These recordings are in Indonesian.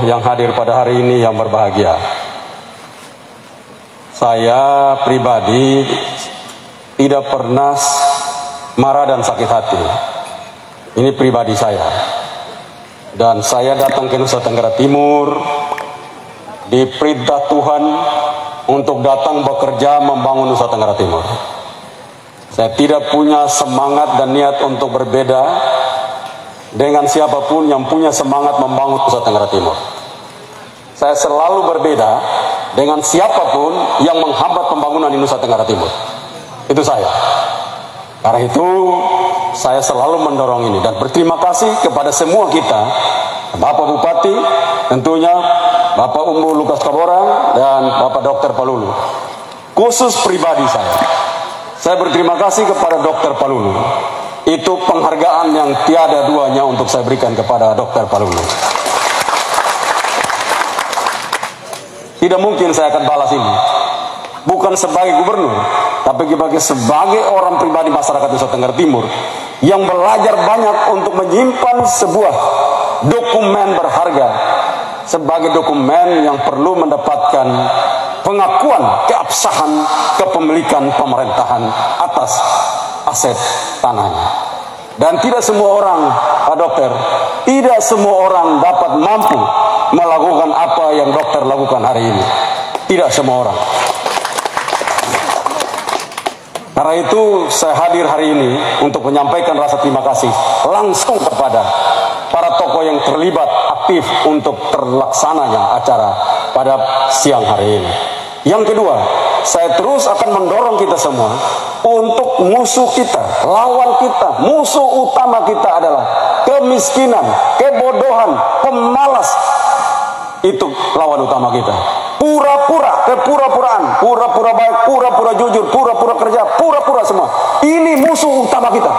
yang hadir pada hari ini yang berbahagia. Saya pribadi tidak pernah marah dan sakit hati. Ini pribadi saya. Dan saya datang ke Nusa Tenggara Timur diperintah Tuhan untuk datang bekerja membangun Nusa Tenggara Timur. Saya tidak punya semangat dan niat untuk berbeda dengan siapapun yang punya semangat membangun Nusa Tenggara Timur. Saya selalu berbeda dengan siapapun yang menghambat pembangunan di Nusa Tenggara Timur. Itu saya. Karena itu saya selalu mendorong ini dan berterima kasih kepada semua kita, Bapak Bupati, tentunya Bapak Umbu Lukas Kaborang dan Bapak Dr. Palulu. Khusus pribadi saya berterima kasih kepada Dr. Palulu. Itu penghargaan yang tiada duanya untuk saya berikan kepada Dr. Palulu. Tidak mungkin saya akan balas ini. Bukan sebagai gubernur, tapi sebagai orang pribadi masyarakat Nusa Tenggara Timur yang belajar banyak untuk menyimpan sebuah dokumen berharga sebagai dokumen yang perlu mendapatkan pengakuan keabsahan kepemilikan pemerintahan atas aset tanahnya. Dan tidak semua orang, Pak Dokter, tidak semua orang dapat mampu melakukan apa yang dokter lakukan hari ini. Tidak semua orang. Karena itu saya hadir hari ini untuk menyampaikan rasa terima kasih langsung kepada para tokoh yang terlibat aktif untuk terlaksananya acara pada siang hari ini. Yang kedua, saya terus akan mendorong kita semua untuk musuh kita, lawan kita, musuh utama kita adalah kemiskinan, kebodohan, pemalas. Itu lawan utama kita. Pura-pura, kepura-puraan, pura-pura baik, pura-pura jujur, pura-pura kerja, pura-pura semua. Ini musuh utama kita.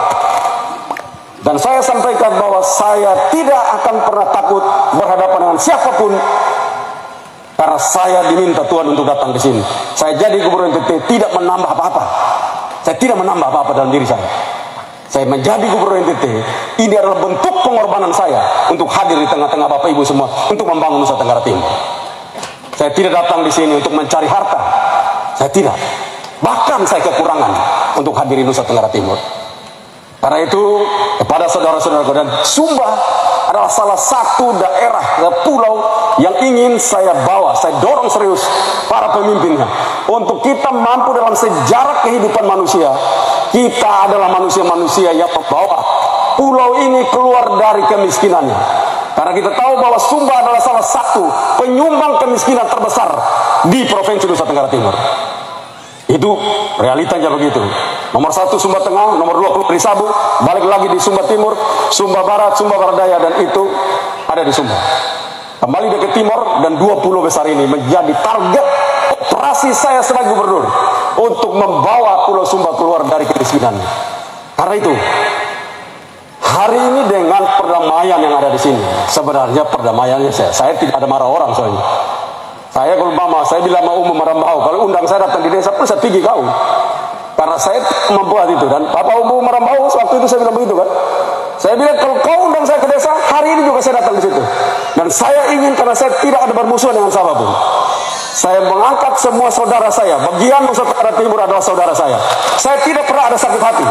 Dan saya sampaikan bahwa saya tidak akan pernah takut berhadapan dengan siapapun, karena saya diminta Tuhan untuk datang ke sini. Saya jadi gubernur NTT tidak menambah apa-apa. Saya tidak menambah apa-apa dalam diri saya. Saya menjadi gubernur NTT, ini adalah bentuk pengorbanan saya untuk hadir di tengah-tengah Bapak Ibu semua untuk membangun Nusa Tenggara Timur. Saya tidak datang di sini untuk mencari harta. Saya tidak. Bahkan saya kekurangan untuk hadir di Nusa Tenggara Timur. Karena itu kepada saudara-saudaraku, dan Sumba adalah salah satu daerah pulau yang ingin saya bawa, saya dorong serius para pemimpinnya untuk kita mampu dalam sejarah kehidupan manusia. Kita adalah manusia-manusia yang membawa pulau ini keluar dari kemiskinannya. Karena kita tahu bahwa Sumba adalah salah satu penyumbang kemiskinan terbesar di Provinsi Nusa Tenggara Timur. Itu realitanya begitu. Nomor 1 Sumba Tengah, nomor 2 Putri Sabu, balik lagi di Sumba Timur, Sumba Barat, Sumba Barat Daya, dan itu ada di Sumba. Kembali ke timur, dan 2 pulau besar ini menjadi target operasi saya sebagai gubernur untuk membawa Pulau Sumba keluar dari kemiskinan. Karena itu hari ini dengan perdamaian yang ada di sini, sebenarnya perdamaiannya saya tidak ada marah orang soalnya. Saya kalau mama, saya bilang mau Marambau, kalau undang saya datang di desa pun saya pergi kau. Karena saya membuat itu, dan Bapak Umum Marambau waktu itu saya bilang begitu kan. Saya bilang kalau kau undang saya ke desa, hari ini juga saya datang di situ. Dan saya ingin, karena saya tidak ada bermusuhan dengan siapapun. Saya mengangkat semua saudara saya, bagian Nusa Tenggara Timur adalah saudara saya. Saya tidak pernah ada sakit hati.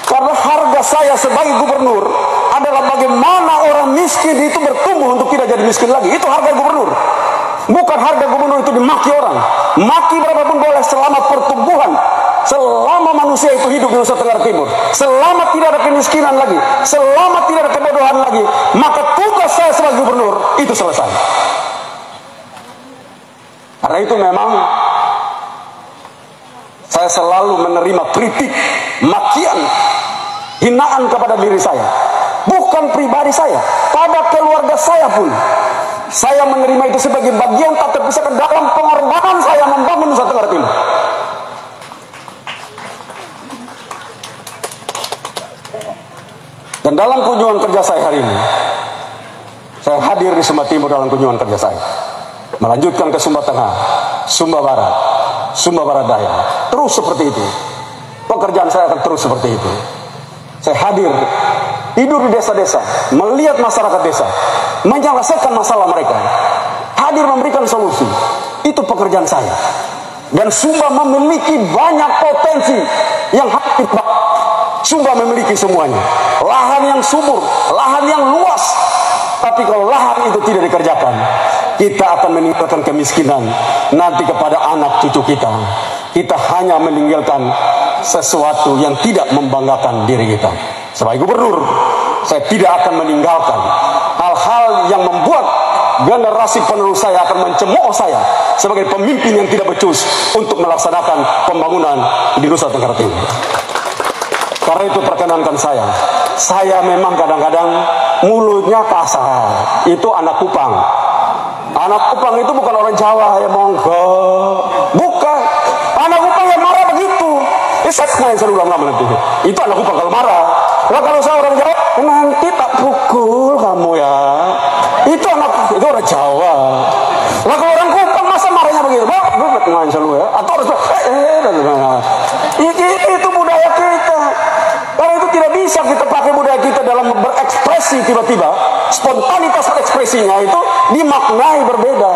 Karena harga saya sebagai gubernur adalah bagaimana orang miskin itu bertumbuh untuk tidak jadi miskin lagi. Itu harga gubernur. Bukan harga gubernur itu dimaki orang. Maki berapapun boleh selama pertumbuhan, selama manusia itu hidup di Nusa Tenggara Timur, selama tidak ada kemiskinan lagi, selama tidak ada kebodohan lagi, maka tugas saya sebagai gubernur itu selesai. Karena itu memang saya selalu menerima kritik, makian, hinaan kepada diri saya. Bukan pribadi saya, pada keluarga saya pun. Saya menerima itu sebagai bagian tak terpisahkan dalam pengorbanan saya membangun Nusa Tenggara Timur. Dan dalam kunjungan kerja saya hari ini, saya hadir di Sumba Timur dalam kunjungan kerja saya. Melanjutkan ke Sumba Tengah, Sumba Barat, Sumba Barat Daya. Terus seperti itu. Pekerjaan saya akan terus seperti itu. Saya hadir tidur di desa-desa, melihat masyarakat desa, menyelesaikan masalah mereka, hadir memberikan solusi. Itu pekerjaan saya. Dan Sumba memiliki banyak potensi yang hadir. Sumba memiliki semuanya. Lahan yang subur, lahan yang luas. Tapi kalau lahan itu tidak dikerjakan, kita akan meninggalkan kemiskinan nanti kepada anak cucu kita. Kita hanya meninggalkan sesuatu yang tidak membanggakan diri kita. Sebagai gubernur, saya tidak akan meninggalkan hal-hal yang membuat generasi penerus saya akan mencemooh saya sebagai pemimpin yang tidak becus untuk melaksanakan pembangunan di Nusa Tenggara Timur. Karena itu perkenankan saya memang kadang-kadang mulutnya kasar. Itu anak Kupang. Anak Kupang itu bukan orang Jawa ya, monggo. Bukan. Anak Kupang yang marah begitu. Saya selalu ulang-ulang nanti. Itu anak Kupang kalau marah. Lah kalau saya orang Jawa, nanti tak pukul kamu ya. Itu orang Jawa. Lah kalau orang Kupang masa marahnya begitu? Nggak selalu ya. Atau harus itu budaya kita. Karena itu tidak bisa kita pakai budaya kita dalam berekspresi tiba-tiba. Spontanitas ekspresinya itu dimaknai berbeda.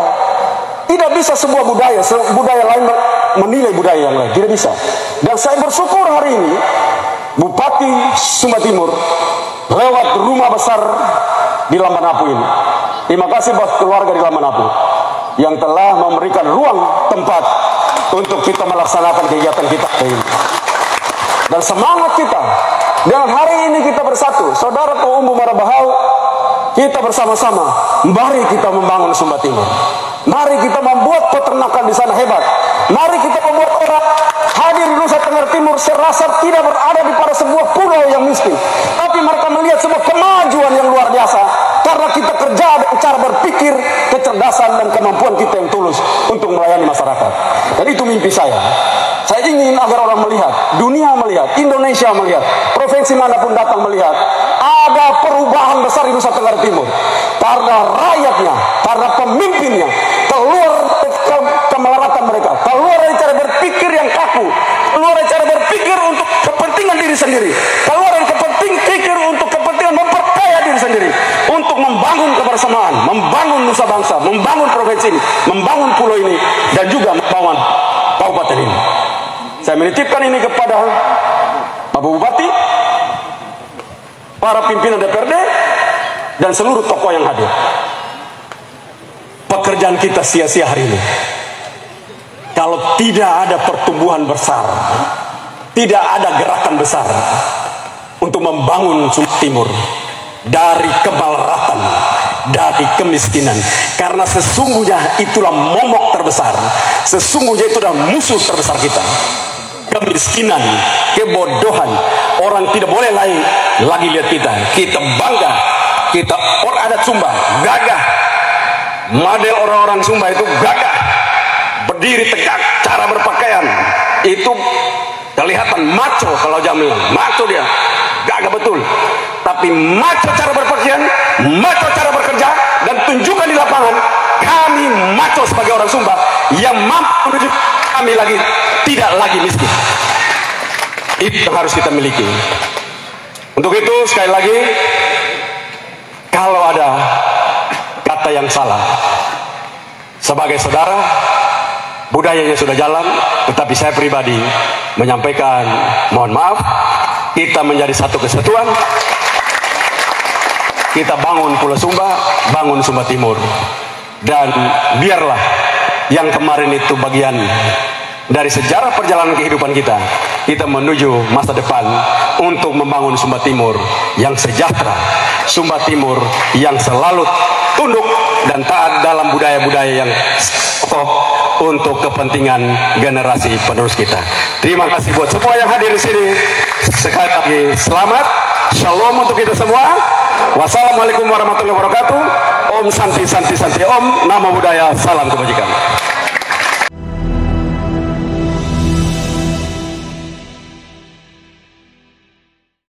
Tidak bisa sebuah budaya lain menilai budaya yang lain. Tidak bisa. Dan saya bersyukur hari ini Bupati Sumba Timur lewat rumah besar di Lamban Apu ini. Terima kasih buat keluarga di Lamban Apu yang telah memberikan ruang tempat untuk kita melaksanakan kegiatan kita ini. Dan semangat kita dengan hari ini kita bersatu. Saudara Ketua Umum Marabahau, kita bersama-sama mari kita membangun Sumba Timur. Mari kita membuat peternakan di sana hebat. Mari kita membuat orang hadir di Nusa Tenggara Timur serasa tidak berada di pada sebuah pulau yang miskin, tapi mereka melihat sebuah kemajuan yang luar biasa karena kita kerja dengan cara berpikir, kecerdasan dan kemampuan kita yang tulus untuk melayani masyarakat. Dan itu mimpi saya. Saya ingin agar orang melihat, dunia melihat, Indonesia melihat, provinsi manapun datang melihat ada perubahan besar di Nusa Tenggara Timur karena rakyatnya, karena pemimpinnya keluar kemelaratan mereka, keluar dari cara berpikir yang kaku, keluar dari cara berpikir untuk kepentingan diri sendiri, keluar dari pikir untuk kepentingan memperkaya diri sendiri, untuk membangun kebersamaan, membangun nusa bangsa, membangun provinsi ini, membangun pulau ini, dan juga membangun kabupaten ini. Saya menitipkan ini kepada Bapak Bupati, para pimpinan DPRD, dan seluruh tokoh yang hadir. Pekerjaan kita sia-sia hari ini kalau tidak ada pertumbuhan besar, tidak ada gerakan besar untuk membangun Sumba Timur dari kemelaratan, dari kemiskinan. Karena sesungguhnya itulah momok terbesar, sesungguhnya itulah musuh terbesar kita. Kemiskinan, kebodohan. Orang tidak boleh lagi lihat kita bangga, kita orang adat Sumba gagah, model orang-orang Sumba itu gagah, berdiri tegak, cara berpakaian itu kelihatan maco. Kalau Jamil maco, dia gagah betul, tapi maco cara berpakaian, maco cara bekerja, dan tunjukkan di lapangan kami maco sebagai orang Sumba yang mampu menuju kami lagi tidak lagi miskin. Itu yang harus kita miliki. Untuk itu sekali lagi, kalau ada kata yang salah, sebagai saudara, budayanya sudah jalan, tetapi saya pribadi menyampaikan mohon maaf. Kita menjadi satu kesatuan, kita bangun Pulau Sumba, bangun Sumba Timur. Dan biarlah yang kemarin itu bagian dari sejarah perjalanan kehidupan kita, kita menuju masa depan untuk membangun Sumba Timur yang sejahtera, Sumba Timur yang selalu tunduk dan taat dalam budaya-budaya yang kokoh untuk kepentingan generasi penerus kita. Terima kasih buat semua yang hadir di sini. Sekali lagi selamat, shalom untuk kita semua. Wassalamualaikum warahmatullahi wabarakatuh. Om Santi Santi Santi Om. Namo Buddhaya, salam kebajikan.